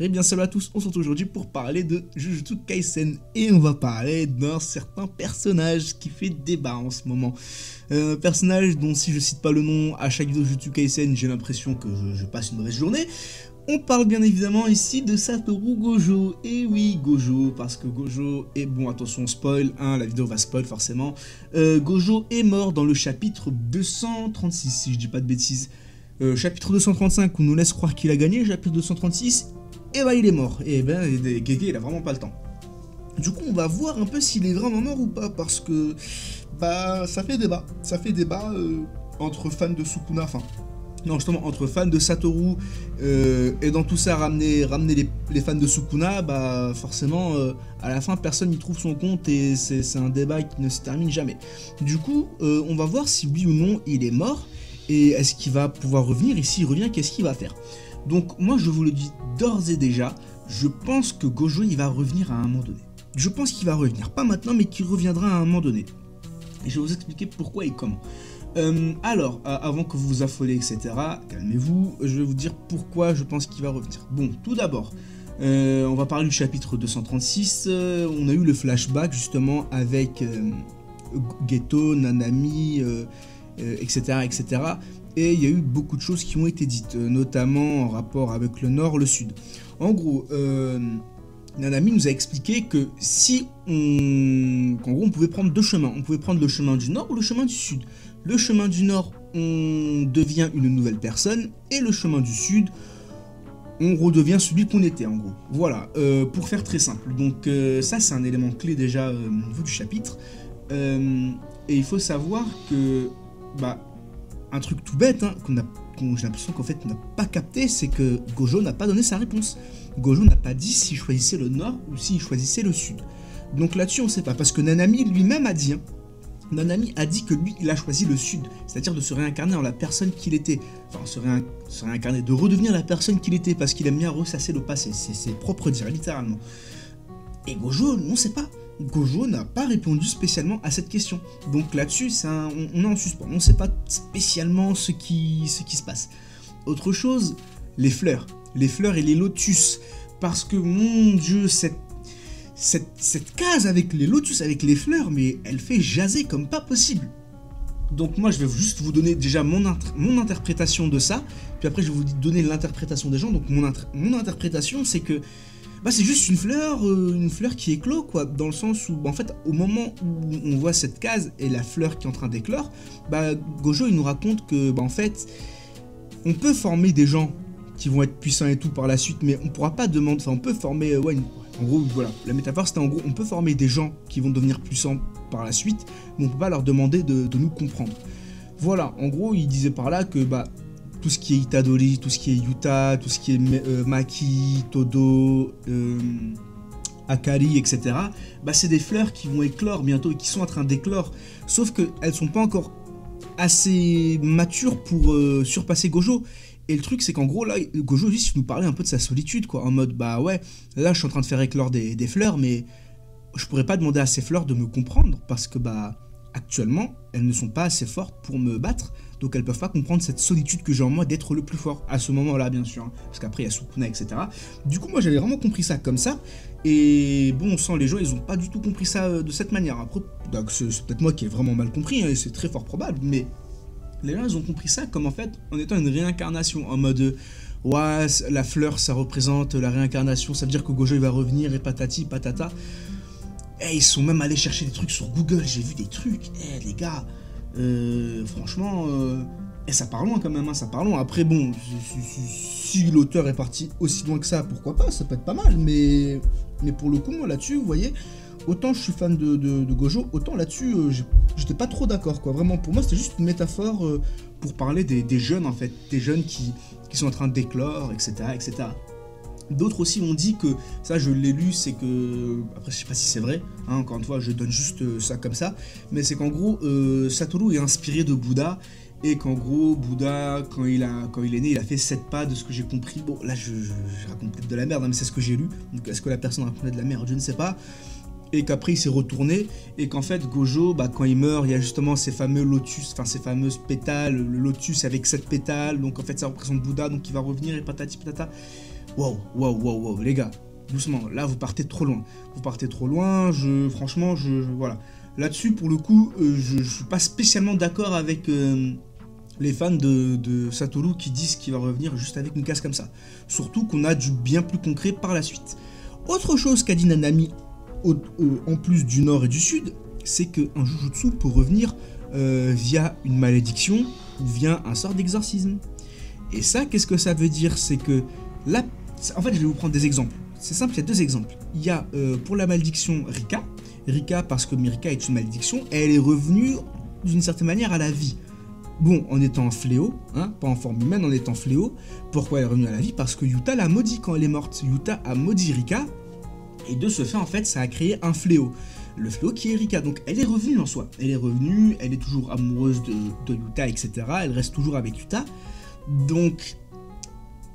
Eh bien salut à tous, on se retrouve aujourd'hui pour parler de Jujutsu Kaisen et on va parler d'un certain personnage qui fait débat en ce moment. Personnage dont si je cite pas le nom à chaque vidéo de Jujutsu Kaisen j'ai l'impression que je passe une mauvaise journée. On parle bien évidemment ici de Satoru Gojo, et oui Gojo, parce que Gojo est, bon attention spoil, hein, la vidéo va spoil forcément, Gojo est mort dans le chapitre 236 si je dis pas de bêtises. Chapitre 235 on nous laisse croire qu'il a gagné, chapitre 236, et bah il est mort, et ben Gege il a vraiment pas le temps. Du coup on va voir un peu s'il est vraiment mort ou pas, parce que bah ça fait débat, entre fans de Sukuna, enfin non justement entre fans de Satoru et dans tout ça ramener les fans de Sukuna, bah forcément à la fin personne n'y trouve son compte et c'est un débat qui ne se termine jamais. Du coup on va voir si oui ou non il est mort et est-ce qu'il va pouvoir revenir, et s'il revient qu'est-ce qu'il va faire. Donc moi je vous le dis d'ores et déjà, je pense que Gojo il va revenir à un moment donné. Je pense qu'il va revenir, pas maintenant mais qu'il reviendra à un moment donné. Et je vais vous expliquer pourquoi et comment. Alors, avant que vous vous affolez, etc., calmez-vous, je vais vous dire pourquoi je pense qu'il va revenir. Bon, tout d'abord, on va parler du chapitre 236, on a eu le flashback justement avec Geto, Nanami, etc., etc., et il y a eu beaucoup de choses qui ont été dites, notamment en rapport avec le nord, le sud. En gros, Nanami nous a expliqué que si qu'en gros on pouvait prendre deux chemins, on pouvait prendre le chemin du nord ou le chemin du sud. Le chemin du nord, on devient une nouvelle personne, et le chemin du sud, on redevient celui qu'on était en gros. Voilà, pour faire très simple. Donc ça c'est un élément clé déjà au niveau du chapitre. Et il faut savoir que, bah, un truc tout bête, hein, j'ai l'impression qu'en fait on n'a pas capté, c'est que Gojo n'a pas donné sa réponse. Gojo n'a pas dit s'il choisissait le nord ou s'il choisissait le sud. Donc là-dessus on sait pas, parce que Nanami lui-même a dit, hein, Nanami a dit que lui il a choisi le sud, c'est-à-dire de se réincarner en la personne qu'il était, enfin se réincarner, de redevenir la personne qu'il était, parce qu'il aime bien ressasser le passé, c'est ses propres dires littéralement. Et Gojo, on sait pas. Gojo n'a pas répondu spécialement à cette question. Donc là-dessus, on est en suspens. On ne sait pas spécialement ce qui se passe. Autre chose, les fleurs. Les fleurs et les lotus. Parce que, mon Dieu, cette case avec les lotus, avec les fleurs, mais elle fait jaser comme pas possible. Donc moi, je vais juste vous donner déjà mon interprétation de ça. Puis après, je vais vous donner l'interprétation des gens. Donc mon interprétation, c'est que bah, c'est juste une fleur qui éclot, quoi, dans le sens où, bah, en fait, au moment où on voit cette case et la fleur qui est en train d'éclore, bah, Gojo, il nous raconte que, bah, en fait, on peut former des gens qui vont être puissants et tout par la suite, mais on pourra pas demander, enfin, on peut former, en gros, voilà, la métaphore, c'était en gros, on peut former des gens qui vont devenir puissants par la suite, mais on peut pas leur demander de nous comprendre. Voilà, en gros, il disait par là que, bah, tout ce qui est Itadori, tout ce qui est Yuta, tout ce qui est Maki, Todo, Akari, etc. Bah c'est des fleurs qui vont éclore bientôt et qui sont en train d'éclore. Sauf qu'elles sont pas encore assez matures pour surpasser Gojo. Et le truc c'est qu'en gros là, Gojo juste nous parlait un peu de sa solitude, quoi. En mode bah ouais, là je suis en train de faire éclore des fleurs, mais je pourrais pas demander à ces fleurs de me comprendre parce que bah actuellement elles ne sont pas assez fortes pour me battre. Donc elles peuvent pas comprendre cette solitude que j'ai en moi d'être le plus fort à ce moment-là, bien sûr, hein, parce qu'après il y a Sukuna, etc. Du coup moi j'avais vraiment compris ça comme ça, et bon on sent les gens ils ont pas du tout compris ça de cette manière. Après c'est peut-être moi qui ai vraiment mal compris, hein, et c'est très fort probable, mais les gens ils ont compris ça comme en fait en étant une réincarnation, en mode ouais la fleur ça représente la réincarnation, ça veut dire que Gojo il va revenir et patati patata. Et ils sont même allés chercher des trucs sur Google, j'ai vu des trucs, les gars, franchement, ça part loin quand même, hein, ça part loin. Après bon, si l'auteur est parti aussi loin que ça, pourquoi pas, ça peut être pas mal, mais pour le coup, moi là-dessus, vous voyez, autant je suis fan de Gojo, autant là-dessus, j'étais pas trop d'accord, quoi. Vraiment, pour moi, c'était juste une métaphore pour parler des jeunes, en fait, des jeunes qui sont en train d'éclore, etc., etc. D'autres aussi ont dit que, ça je l'ai lu, c'est que, après je sais pas si c'est vrai, hein, encore une fois je donne juste ça comme ça, mais c'est qu'en gros Satoru est inspiré de Bouddha, et qu'en gros Bouddha quand il est né il a fait 7 pas de ce que j'ai compris. Bon là je raconte peut-être de la merde, hein, mais c'est ce que j'ai lu, donc est-ce que la personne racontait de la merde, je ne sais pas. Et qu'après il s'est retourné, et qu'en fait Gojo, bah, quand il meurt, il y a justement ces fameux lotus, enfin ces fameuses pétales, le lotus avec 7 pétales, donc en fait ça représente Bouddha, donc il va revenir et patati patata. Wow, les gars, doucement, là vous partez trop loin. Vous partez trop loin, franchement, voilà. Là-dessus, pour le coup, je suis pas spécialement d'accord avec les fans de Satoru qui disent qu'il va revenir juste avec une casse comme ça. Surtout qu'on a du bien plus concret par la suite. Autre chose qu'a dit Nanami, en plus du nord et du sud, c'est qu'un Jujutsu peut revenir via une malédiction ou via un sort d'exorcisme. Et ça, qu'est-ce que ça veut dire? C'est que là, en fait, je vais vous prendre des exemples. C'est simple, il y a deux exemples. Il y a pour la malédiction Rika, parce que Mirika est une malédiction, elle est revenue d'une certaine manière à la vie. Bon, en étant un fléau, hein, pas en forme humaine, en étant fléau. Pourquoi elle est revenue à la vie? Parce que Yuta l'a maudit quand elle est morte. Yuta a maudit Rika, et de ce fait, en fait, ça a créé un fléau. Le fléau qui est Rika. Donc elle est revenue en soi. Elle est revenue, elle est toujours amoureuse de Yuta, etc. Elle reste toujours avec Yuta. Donc,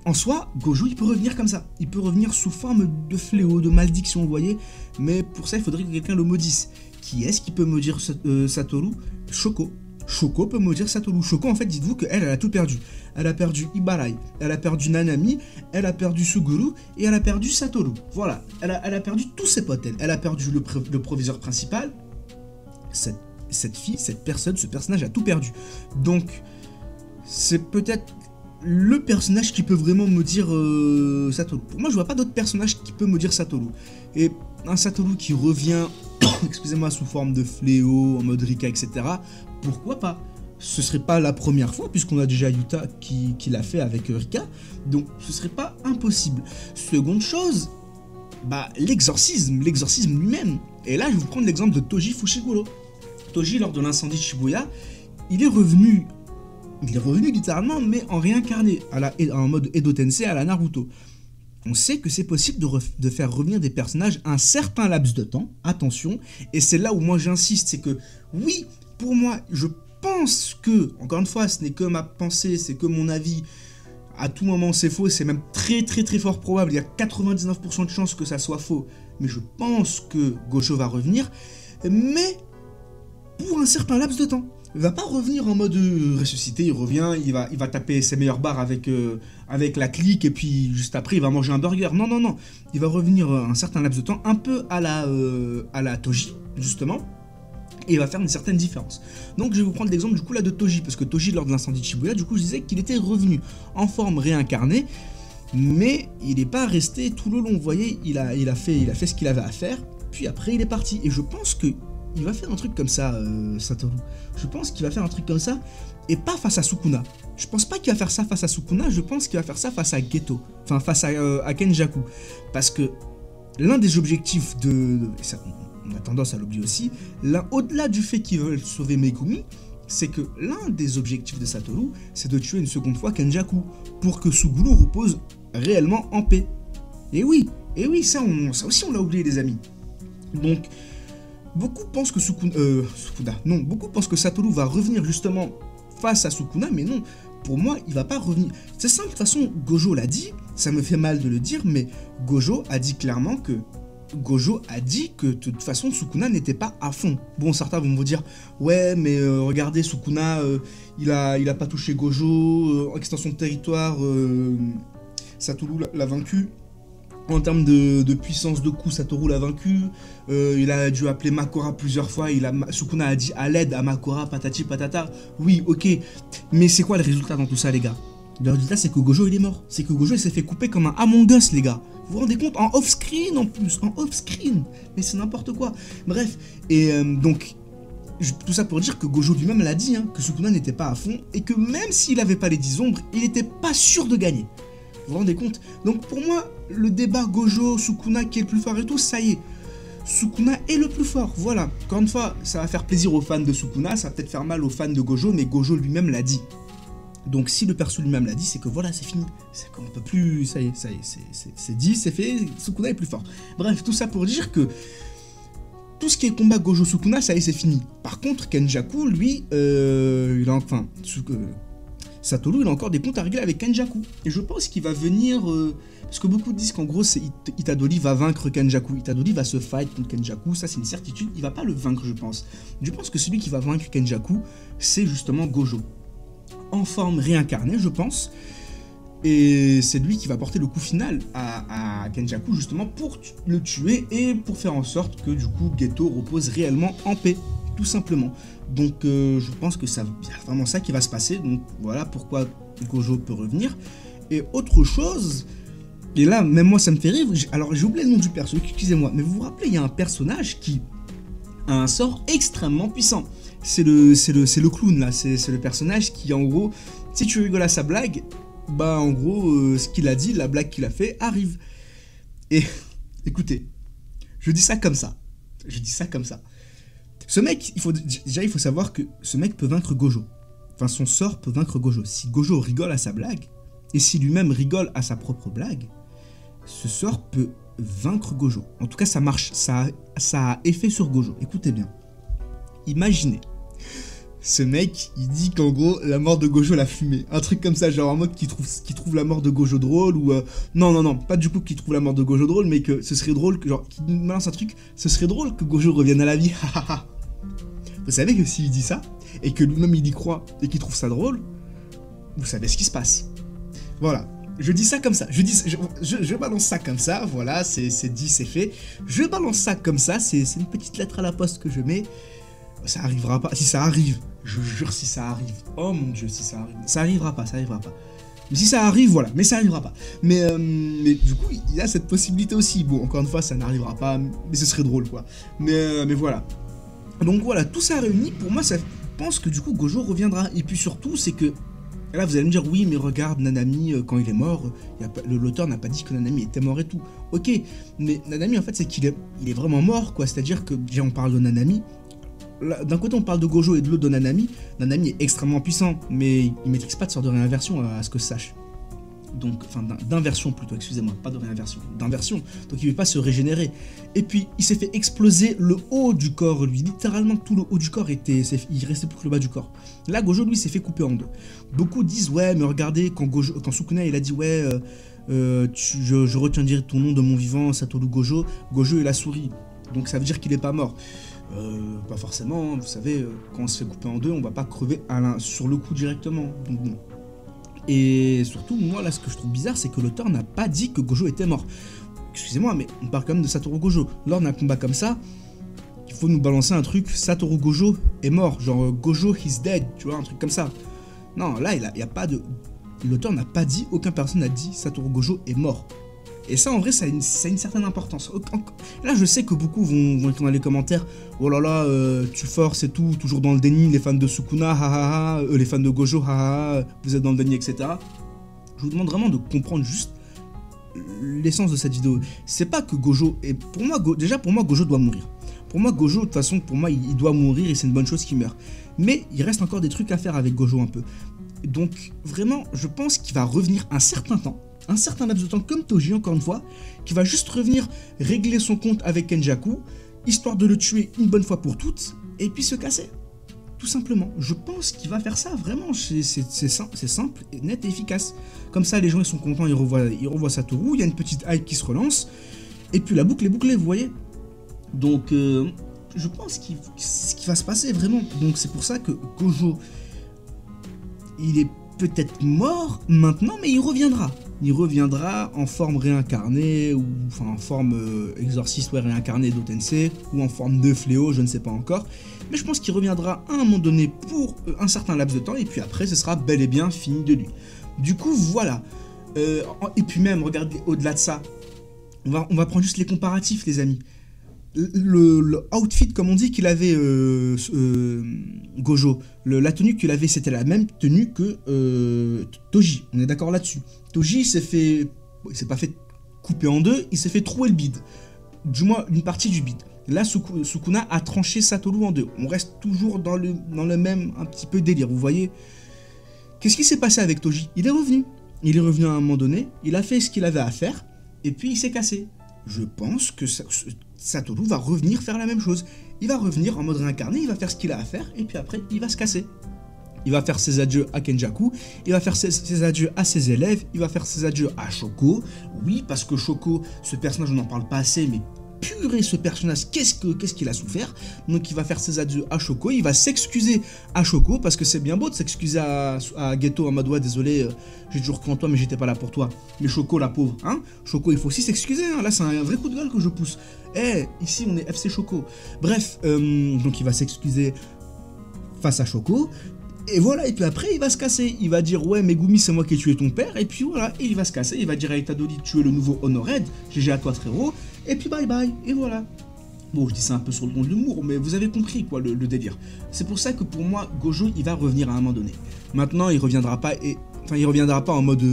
en soi, Gojo, il peut revenir comme ça. Il peut revenir sous forme de fléau, de malédiction, vous voyez. Mais pour ça, il faudrait que quelqu'un le maudisse. Qui est-ce qui peut maudire Satoru? Shoko. Shoko peut maudire Satoru. Shoko, en fait, dites-vous qu'elle a tout perdu. Elle a perdu Ibarai, elle a perdu Nanami, elle a perdu Suguru et elle a perdu Satoru. Voilà, elle a perdu tous ses potes. Elle a perdu le proviseur principal. Cette fille, cette personne, ce personnage a tout perdu. Donc, c'est peut-être le personnage qui peut vraiment maudire Satoru. Pour moi, je vois pas d'autre personnage qui peut maudire Satoru. Et un Satoru qui revient, excusez-moi, sous forme de fléau, en mode Rika, etc. Pourquoi pas? Ce serait pas la première fois, puisqu'on a déjà Yuta qui l'a fait avec Rika. Donc, ce serait pas impossible. Seconde chose, l'exorcisme lui-même. Et là, je vais vous prendre l'exemple de Toji Fushiguro. Toji, lors de l'incendie de Shibuya, il est revenu littéralement, mais en réincarné, en mode Edo Tensei à la Naruto. On sait que c'est possible de faire revenir des personnages un certain laps de temps, attention, et c'est là où moi j'insiste, c'est que, oui, pour moi, je pense que, encore une fois, ce n'est que ma pensée, c'est que mon avis, à tout moment c'est faux, c'est même très très très fort probable, il y a 99% de chances que ça soit faux, mais je pense que Gojo va revenir, mais pour un certain laps de temps. Il va pas revenir en mode ressuscité, il revient, il va taper ses meilleures barres avec la clique et puis juste après il va manger un burger. Non. Il va revenir un certain laps de temps, un peu à la Toji, justement, et il va faire une certaine différence. Donc je vais vous prendre l'exemple du coup là de Toji, parce que Toji lors de l'incendie de Shibuya, du coup je disais qu'il était revenu en forme réincarnée, mais il n'est pas resté tout le long, vous voyez, il a fait ce qu'il avait à faire, puis après il est parti. Et je pense que il va faire un truc comme ça, Satoru. Je pense qu'il va faire un truc comme ça, et pas face à Sukuna. Je pense pas qu'il va faire ça face à Sukuna, je pense qu'il va faire ça face à Geto. Enfin, face à Kenjaku. Parce que l'un des objectifs ça, on a tendance à l'oublier aussi, au-delà du fait qu'ils veulent sauver Megumi, c'est que l'un des objectifs de Satoru, c'est de tuer une seconde fois Kenjaku, pour que Suguru repose réellement en paix. Et oui, ça aussi on l'a oublié, les amis. Donc, beaucoup pensent que beaucoup pensent que Satoru va revenir justement face à Sukuna, mais non, pour moi, il va pas revenir. C'est simple, de toute façon, Gojo l'a dit, ça me fait mal de le dire, mais Gojo a dit clairement que de toute façon, Sukuna n'était pas à fond. Bon, certains vont me dire, ouais, mais regardez, Sukuna, il a pas touché Gojo, extension de territoire, Satoru l'a vaincu. En termes de puissance de coup, Satoru l'a vaincu. Il a dû appeler Makora plusieurs fois. Sukuna a dit à l'aide à Makora, patati patata. Oui, ok. Mais c'est quoi le résultat dans tout ça, les gars? Le résultat, c'est que Gojo, il est mort. C'est que Gojo, il s'est fait couper comme un Among Us, les gars. Vous vous rendez compte? En off-screen, en plus. En off-screen. Mais c'est n'importe quoi. Bref. Et donc, tout ça pour dire que Gojo lui-même l'a dit, hein, que Sukuna n'était pas à fond. Et que même s'il n'avait pas les 10 ombres, il n'était pas sûr de gagner. Vous vous rendez compte? Donc pour moi, le débat Gojo, Sukuna qui est le plus fort et tout, ça y est. Sukuna est le plus fort, voilà. Encore une fois, ça va faire plaisir aux fans de Sukuna, ça va peut-être faire mal aux fans de Gojo, mais Gojo lui-même l'a dit. Donc si le perso lui-même l'a dit, c'est que voilà, c'est fini. C'est qu'on ne peut plus, ça y est, c'est dit, c'est fait, Sukuna est plus fort. Bref, tout ça pour dire que tout ce qui est combat Gojo-Sukuna, ça y est, c'est fini. Par contre, Kenjaku, lui, Satoru, il a encore des comptes à régler avec Kenjaku. Et je pense qu'il va venir... parce que beaucoup disent qu'en gros, Itadori va vaincre Kenjaku. Itadori va se fight contre Kenjaku, ça c'est une certitude. Il va pas le vaincre, je pense. Je pense que celui qui va vaincre Kenjaku, c'est justement Gojo. En forme réincarnée, je pense. Et c'est lui qui va porter le coup final à Kenjaku justement pour le tuer et pour faire en sorte que du coup Geto repose réellement en paix, tout simplement. Donc je pense que c'est vraiment ça qui va se passer, donc voilà pourquoi Gojo peut revenir. Et autre chose, et là même moi ça me fait rire, alors j'ai oublié le nom du perso, excusez-moi, mais vous vous rappelez il y a un personnage qui a un sort extrêmement puissant. C'est le clown là, c'est le personnage qui en gros, si tu rigoles à sa blague, bah en gros ce qu'il a dit, la blague qu'il a fait arrive. Et écoutez, je dis ça comme ça. Ce mec, il faut savoir que ce mec peut vaincre Gojo. Enfin son sort peut vaincre Gojo. Si Gojo rigole à sa blague, et si lui-même rigole à sa propre blague, ce sort peut vaincre Gojo. En tout cas ça marche, ça a effet sur Gojo. Écoutez bien. Imaginez. Ce mec, il dit qu'en gros, la mort de Gojo l'a fumé. Un truc comme ça, genre en mode qui trouve la mort de Gojo drôle, ou... Non, pas du coup qu'il trouve la mort de Gojo drôle, mais que ce serait drôle, que genre, qu'il balance un truc, ce serait drôle que Gojo revienne à la vie. Vous savez que s'il dit ça, et que lui-même il y croit, et qu'il trouve ça drôle, vous savez ce qui se passe. Voilà. Je dis ça comme ça, je balance ça comme ça, voilà, c'est dit, c'est fait. Je balance ça comme ça, c'est une petite lettre à la poste que je mets. Ça arrivera pas, si ça arrive, je jure si ça arrive, oh mon dieu si ça arrive, ça arrivera pas. Mais si ça arrive, voilà, mais ça arrivera pas. Mais du coup, il y a cette possibilité aussi, bon, encore une fois, ça n'arrivera pas, mais ce serait drôle quoi. Mais voilà. Donc voilà, tout ça réuni, pour moi, ça pense que du coup Gojo reviendra. Et puis surtout, c'est que, là vous allez me dire, oui mais regarde, Nanami, quand il est mort, l'auteur n'a pas dit que Nanami était mort et tout. Ok, mais Nanami en fait c'est qu'il est vraiment mort quoi, c'est-à-dire que déjà on parle de Nanami, d'un côté on parle de Gojo et de l'autre de Nanami. Nanami est extrêmement puissant, mais il maîtrise pas de sort de réinversion à ce que je sache. Donc, enfin d'inversion plutôt, excusez-moi, pas de réinversion, d'inversion. Donc il ne peut pas se régénérer. Et puis il s'est fait exploser le haut du corps, lui, littéralement tout le haut du corps il restait plus que le bas du corps. Là Gojo lui s'est fait couper en deux. Beaucoup disent ouais mais regardez quand Sukuna il a dit ouais je retiendrai ton nom de mon vivant Satoru Gojo, Gojo il a souri. Donc ça veut dire qu'il est pas mort. Pas forcément, vous savez, quand on se fait couper en deux, on va pas crever sur le coup directement. Donc bon. Et surtout, moi là, ce que je trouve bizarre, c'est que l'auteur n'a pas dit que Gojo était mort. Excusez-moi, mais on parle quand même de Satoru Gojo. Lors d'un combat comme ça, il faut nous balancer un truc, Satoru Gojo est mort, genre Gojo is dead, tu vois, un truc comme ça. Non, là, il y a pas de... L'auteur n'a pas dit, aucune personne n'a dit Satoru Gojo est mort. Et ça, en vrai, ça a une certaine importance. Là, je sais que beaucoup vont écrire dans les commentaires « Oh là là, tu forces et tout, toujours dans le déni, les fans de Sukuna, les fans de Gojo, vous êtes dans le déni, etc. » Je vous demande vraiment de comprendre juste l'essence de cette vidéo. C'est pas que Gojo... pour moi, Gojo doit mourir. Pour moi, Gojo, de toute façon, il doit mourir et c'est une bonne chose qu'il meure. Mais il reste encore des trucs à faire avec Gojo un peu. Donc, vraiment, je pense qu'il va revenir un certain laps de temps, comme Toji, encore une fois, qui va juste revenir régler son compte avec Kenjaku, histoire de le tuer une bonne fois pour toutes, et puis se casser. Tout simplement. Je pense qu'il va faire ça, vraiment. C'est simple, net et efficace. Comme ça, les gens ils sont contents, ils revoient Satoru, il y a une petite hype qui se relance, et puis la boucle est bouclée, vous voyez. Donc, je pense ce qui va se passer, vraiment. Donc, c'est pour ça que Gojo, il est peut-être mort maintenant, mais il reviendra. Il reviendra en forme réincarnée, ou enfin en forme exorciste réincarnée d'Otensei, ou en forme de fléau, je ne sais pas encore. Mais je pense qu'il reviendra à un moment donné pour un certain laps de temps, et puis après, ce sera bel et bien fini de lui. Du coup, voilà. Et puis même, regardez, au-delà de ça, on va prendre juste les comparatifs, les amis. Le outfit, comme on dit, qu'il avait Gojo, la tenue qu'il avait, c'était la même tenue que Toji. On est d'accord là-dessus. Toji s'est pas fait couper en deux, il s'est fait trouer le bide. Du moins, une partie du bide. Là, Sukuna a tranché Satoru en deux. On reste toujours dans le même un petit peu délire, vous voyez. Qu'est-ce qui s'est passé avec Toji? Il est revenu. Il est revenu à un moment donné, il a fait ce qu'il avait à faire, et puis il s'est cassé. Je pense que Satoru va revenir faire la même chose. Il va revenir en mode réincarné, il va faire ce qu'il a à faire, et puis après, il va se casser. Il va faire ses adieux à Kenjaku, il va faire ses adieux à ses élèves, il va faire ses adieux à Shoko. Oui, parce que Shoko, ce personnage, on n'en parle pas assez, mais purée, ce personnage, qu'est-ce qu'il a souffert. Donc il va faire ses adieux à Choco, il va s'excuser à Choco, parce que c'est bien beau de s'excuser à Geto en mode ouais désolé, j'ai toujours cru en toi mais j'étais pas là pour toi. Mais Choco la pauvre, hein, Choco il faut aussi s'excuser, hein. Là c'est un vrai coup de gueule que je pousse. Ici on est FC Choco. Bref, donc il va s'excuser face à Choco. Et voilà, et puis après il va se casser, il va dire ouais Megumi c'est moi qui ai tué ton père, et puis voilà, et il va se casser, il va dire à Itadori tu es le nouveau Honored, GG à toi frérot, et puis bye bye, et voilà. Bon je dis ça un peu sur le ton de l'humour, mais vous avez compris quoi le délire. C'est pour ça que pour moi Gojo il va revenir à un moment donné. Maintenant il reviendra pas, en mode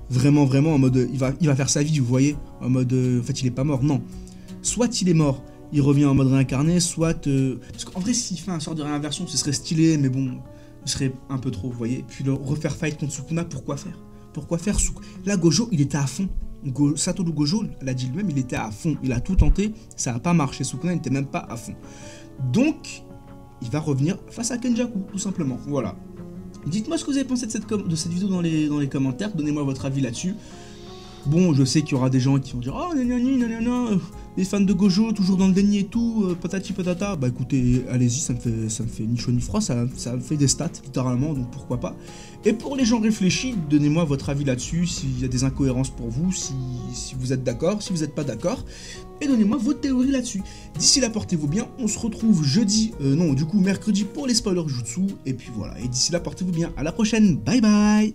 vraiment en mode il va faire sa vie, vous voyez, en mode en fait il est pas mort, non. Soit il est mort, il revient en mode réincarné, soit parce qu'en vrai s'il fait un sort de réinversion ce serait stylé, mais bon ce serait un peu trop, vous voyez. Puis le refaire fight contre Sukuna, pourquoi faire Là, Gojo, il était à fond. Satoru Gojo l'a dit lui-même, il était à fond. Il a tout tenté, ça n'a pas marché. Sukuna n'était même pas à fond. Donc, il va revenir face à Kenjaku, tout simplement. Voilà. Dites-moi ce que vous avez pensé de cette vidéo dans les commentaires. Donnez-moi votre avis là-dessus. Bon, je sais qu'il y aura des gens qui vont dire « Oh, nanana, les fans de Gojo, toujours dans le déni et tout, patati patata. » Bah écoutez, allez-y, ça me fait ni chaud ni froid, ça me fait des stats, littéralement, donc pourquoi pas. Et pour les gens réfléchis, donnez-moi votre avis là-dessus, s'il y a des incohérences pour vous, si vous êtes d'accord, si vous n'êtes pas d'accord. Et donnez-moi votre théorie là-dessus. D'ici là, portez-vous bien, on se retrouve mercredi pour les spoilers jutsu. Et puis voilà, et d'ici là, portez-vous bien, à la prochaine, bye bye.